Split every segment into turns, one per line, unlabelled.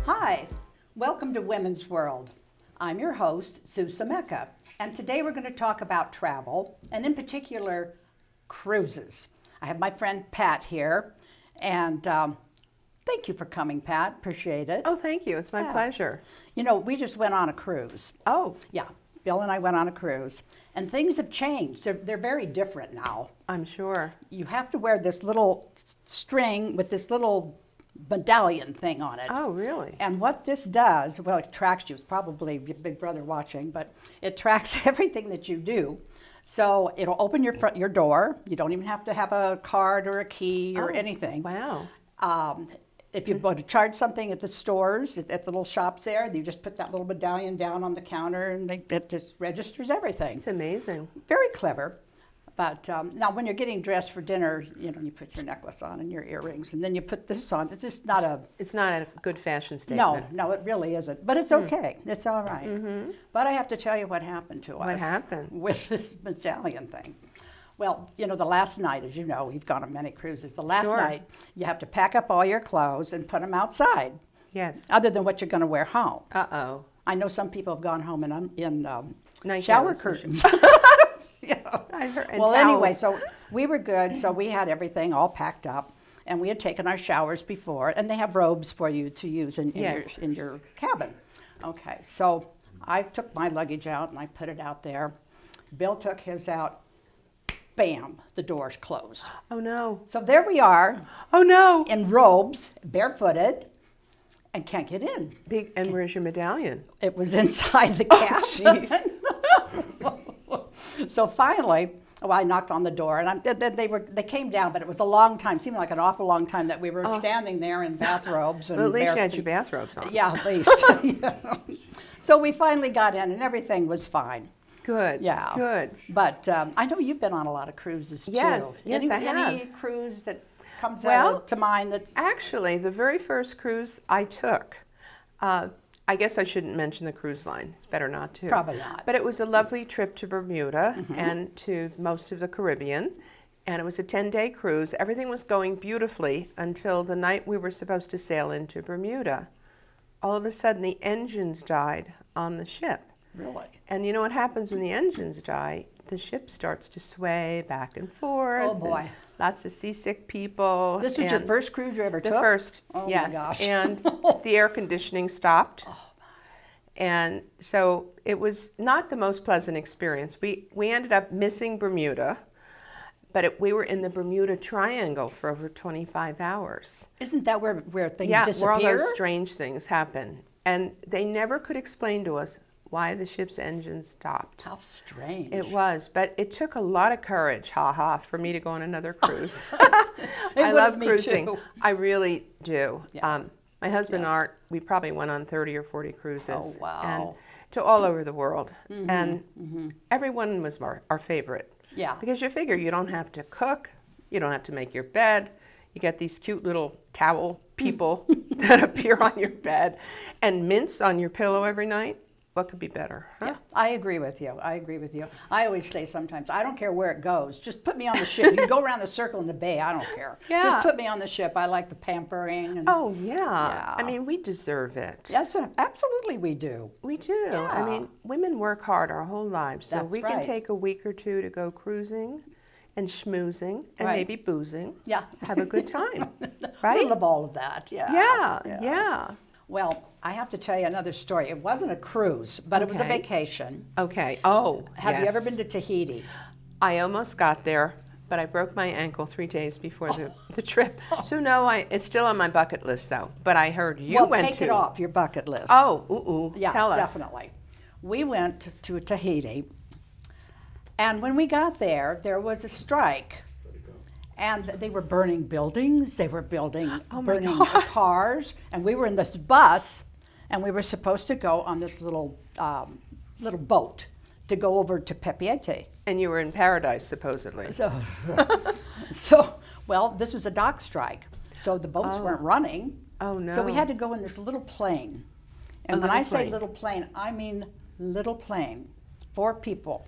Hi, welcome to Women's World. I'm your host, Sue Sameka, and today we're going to talk about travel, and in particular, cruises. I have my friend Pat here, and thank you for coming, Pat. Appreciate it.
Oh, thank you. It's my pleasure.
You know, we just went on a cruise.
Oh,
Yeah, Bill and I went on a cruise, and things have changed. They're very different now.
I'm sure.
You have to wear this little string with this little medallion thing on it.
Oh, really?
And what this does, well, it tracks you. It's probably your big brother watching, but it tracks everything that you do. So it'll open your door. You don't even have to have a card or a key or anything.
Wow.
If you want to charge something at the stores, at the little shops there, you just put that little medallion down on the counter, and it just registers everything.
It's amazing.
Very clever. But now when you're getting dressed for dinner, you know, you put your necklace on and your earrings, and then you put this on. It's just not a...
It's not a good fashion statement.
No, it really isn't. But it's okay. It's all right.
Mm-hmm.
But I have to tell you what happened to us.
What happened?
With this medallion thing. Well, you know, the last night, as you know, we've gone on many cruises. The last
Sure.
night, you have to pack up all your clothes and put them outside,
Yes.
other than what you're going to wear home.
Uh-oh.
I know some people have gone home in
Night
shower
gowns.
curtains. Yeah.
I heard, and
Well, anyway,
towels.
so we were good. So we had everything all packed up, and we had taken our showers before, and they have robes for you to use in
Yes.
your cabin. Okay, so I took my luggage out and I put it out there. Bill took his out. Bam, the door's closed.
Oh, no.
So there we are
Oh, no.
in robes, barefooted, and can't get in.
And where's your medallion?
It was inside the cabin.
Jeez.
So finally, I knocked on the door, and they came down, but it was a long time. Seemed like an awful long time that we were standing there in bathrobes and
Well, at least you
bare
had your
feet.
bathrobes on.
Yeah, at least. Yeah. So we finally got in, and everything was fine.
Good.
Yeah.
Good.
But I know you've been on a lot of cruises too.
Yes, I have.
Any cruise that comes
Well,
to mind that's
Actually, the very first cruise I took, I guess I shouldn't mention the cruise line. It's better not to.
Probably not.
But it was a lovely trip to Bermuda and to most of the Caribbean. And it was a 10-day cruise. Everything was going beautifully until the night we were supposed to sail into Bermuda. All of a sudden, the engines died on the ship.
really.
And you know what happens when the engines die? The ship starts to sway back and forth.
Oh, boy.
And lots of seasick people.
This was your
and
first cruise you ever
the
took?
first,
Oh,
yes.
my gosh.
And the air conditioning stopped.
Oh,
And so it was not the most pleasant experience. We ended up missing Bermuda, but we were in the Bermuda Triangle for over 25 hours.
Isn't that where things
Yeah,
disappear?
where all those strange things happen. And they never could explain to us why the ship's engine stopped.
How strange.
It was, but it took a lot of courage, for me to go on another cruise.
It
I
would
love
have me
cruising.
too.
I really do.
Yeah.
My husband Art, we probably went on 30 or 40 cruises.
Oh, wow.
And to all over the world. And everyone was our favorite.
Yeah.
Because you figure you don't have to cook, you don't have to make your bed. You get these cute little towel people that appear on your bed and mints on your pillow every night. What could be better? Huh?
Yeah, I agree with you. I always say sometimes, I don't care where it goes. Just put me on the ship. You can go around the circle in the bay. I don't care.
Yeah.
Just put me on the ship. I like the pampering. And,
Oh, yeah.
Yeah.
I mean, we deserve it.
yes, absolutely we do.
We do.
Yeah.
I mean, women work hard our whole lives. So
That's
we
right.
can take a week or two to go cruising and schmoozing and
Right.
maybe boozing.
Yeah.
Have a good time.
I
Right?
love all of that. Yeah.
Yeah.
Well, I have to tell you another story. It wasn't a cruise, but it was a
Okay.
vacation.
Okay. Oh,
Have you
yes.
ever been to Tahiti?
I almost got there, but I broke my ankle 3 days before the trip. So no, it's still on my bucket list though. But I heard you
well,
went
take
to.
it off your bucket list.
Oh,
Yeah,
tell us.
definitely. We went to Tahiti, and when we got there, there was a strike, and they were burning buildings. They were burning cars, and we were in this bus, and we were supposed to go on this little boat to go over to Papeete.
And you were in paradise, supposedly.
Well, this was a dock strike, so the boats weren't running.
Oh, no.
So we had to go in this little plane. And
A
when I
little
say
plane.
little plane, I mean little plane, 4 people.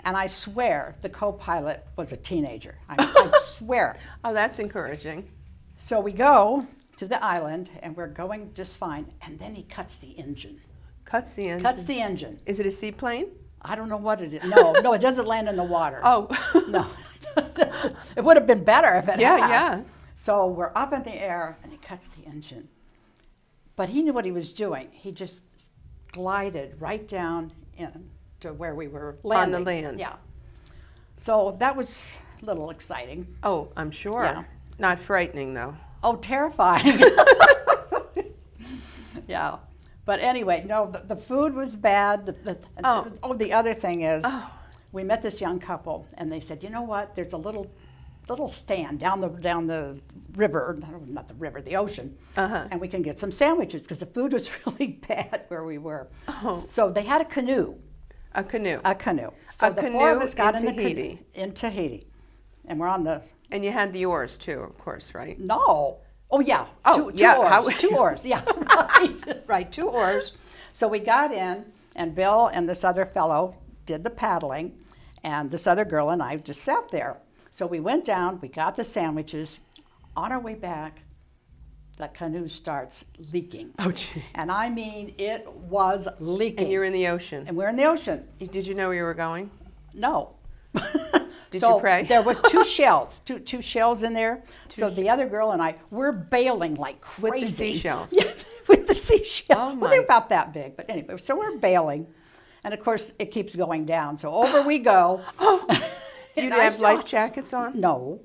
And I swear the co-pilot was a teenager. I swear.
Oh, that's encouraging.
So we go, to the island, and we're going just fine. And then he cuts the engine.
Cuts the engine.
Cuts the engine.
Is it a seaplane?
I don't know what it is. No, it doesn't land in the water.
Oh.
No. It would have been better if it had.
Yeah.
So we're up in the air, and he cuts the engine. But he knew what he was doing. He just glided right down into where we were landing.
On the land.
Yeah. So that was a little exciting.
Oh, I'm sure.
Yeah.
Not frightening, though.
Oh, terrifying. Yeah. But anyway, no, the food was bad. The other thing is, we met this young couple, and they said, you know what, there's a little stand down the river, not the river, the ocean, and we can get some sandwiches, because the food was really bad where we were. So they had a canoe.
A canoe.
A canoe. So the four of us got in
Tahiti.
In Tahiti. And we're on the...
And you had the oars, too, of course, right?
No. Oh, yeah.
Oh,
two
yeah.
oars. 2 oars, yeah. Right, 2 oars. So we got in, and Bill and this other fellow did the paddling, and this other girl and I just sat there. So we went down, we got the sandwiches. On our way back, the canoe starts leaking.
Oh, gee.
And I mean, it was leaking.
And you're in the ocean.
And we're in the ocean.
Did you know where you were going?
No.
Did
so
you pray?
There was 2 shells, two shells in there. So the other girl and I, we're bailing like crazy.
With the seashells?
Yeah, with the seashells.
Oh,
Well, they're about that big. But anyway, so we're bailing. And of course, it keeps going down. So over we go.
Do you have life jackets on?
No.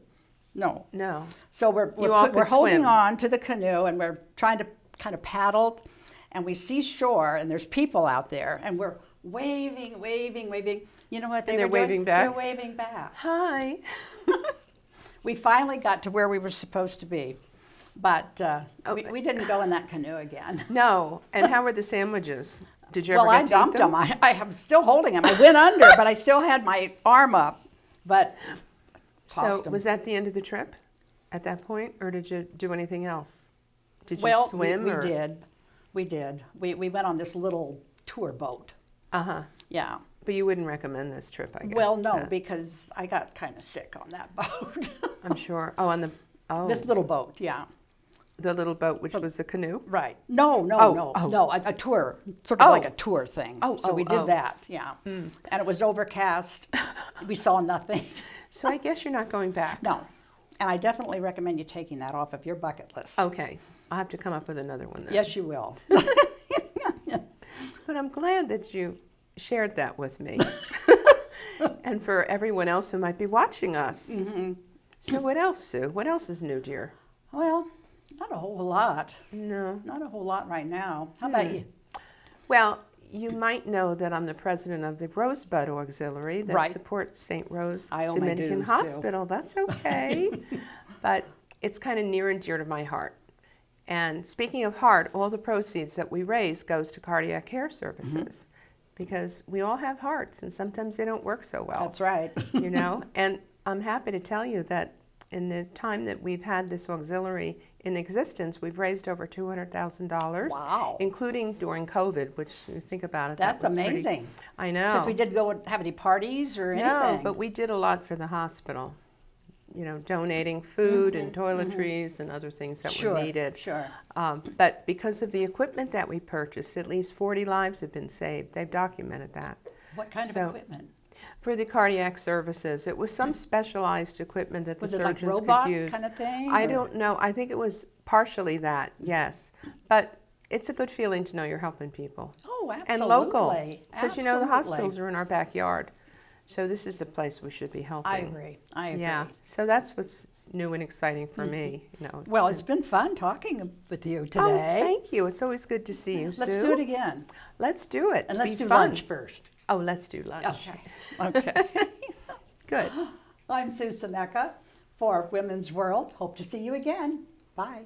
No.
So we're holding
swim.
on to the canoe, and we're trying to kind of paddle. And we see shore, and there's people out there. And we're waving. You know what
they're
were
waving
doing?
back?
They're waving back.
Hi.
We finally got to where we were supposed to be, but we didn't go in that canoe again.
No. And how were the sandwiches? Did you ever
Well, I
get to eat
dumped
them?
them. I am still holding them. I went under, but I still had my arm up. But tossed
So
them.
was that the end of the trip at that point, or did you do anything else? Did you
Well,
swim?
we
or?
did. We did. We went on this little tour boat.
Uh-huh.
Yeah.
But you wouldn't recommend this trip, I guess.
Well, no, because I got kind of sick on that boat.
I'm sure. Oh, on the
This little boat, yeah.
The little boat, which was the canoe?
Right. No, a tour, sort of like a tour thing. So we did that, yeah. And it was overcast. We saw nothing.
So I guess you're not going back.
No. And I definitely recommend you taking that off of your bucket list.
Okay. I'll have to come up with another one then.
Yes, you will.
But I'm glad that you shared that with me. And for everyone else who might be watching us. Mm-hmm. So what else, Sue? What else is new, dear?
Well, not a whole lot.
No.
Not a whole lot right now. How about you?
Well, you might know that I'm the president of the Rosebud Auxiliary that
Right.
supports St. Rose
I only
Dominican
do, Sue.
Hospital. That's okay. But it's kind of near and dear to my heart. And speaking of heart, all the proceeds that we raise goes to cardiac care services because we all have hearts and sometimes they don't work so well.
That's right.
You know, and I'm happy to tell you that in the time that we've had this auxiliary in existence, we've raised over $200,000.
Wow.
Including during COVID, which you think about it.
That's
that was pretty-
amazing.
I know.
Because we didn't go and have any parties or anything.
No, but we did a lot for the hospital. You know, donating food and toiletries and other things that were needed.
Sure.
But because of the equipment that we purchased, at least 40 lives have been saved. They've documented that.
What kind
So-
of equipment?
For the cardiac services, it was some specialized equipment that
Was
the
it like
surgeons
robot
could use.
kind of thing,
I
or-
don't know. I think it was partially that, yes. But it's a good feeling to know you're helping people.
Oh, absolutely.
And local. Because you know the
Absolutely.
hospitals are in our backyard. So this is a place we should be helping.
I agree.
Yeah. So that's what's new and exciting for me. You know,
Well, it's been fun talking with you today.
Oh, thank you. It's always good to see you,
Let's
Sue.
do it again.
Let's do it.
And let's
Be
do
fun.
lunch first.
Oh, let's do lunch.
Okay. Okay.
Good.
I'm Sue Seneca for Women's World. Hope to see you again. Bye.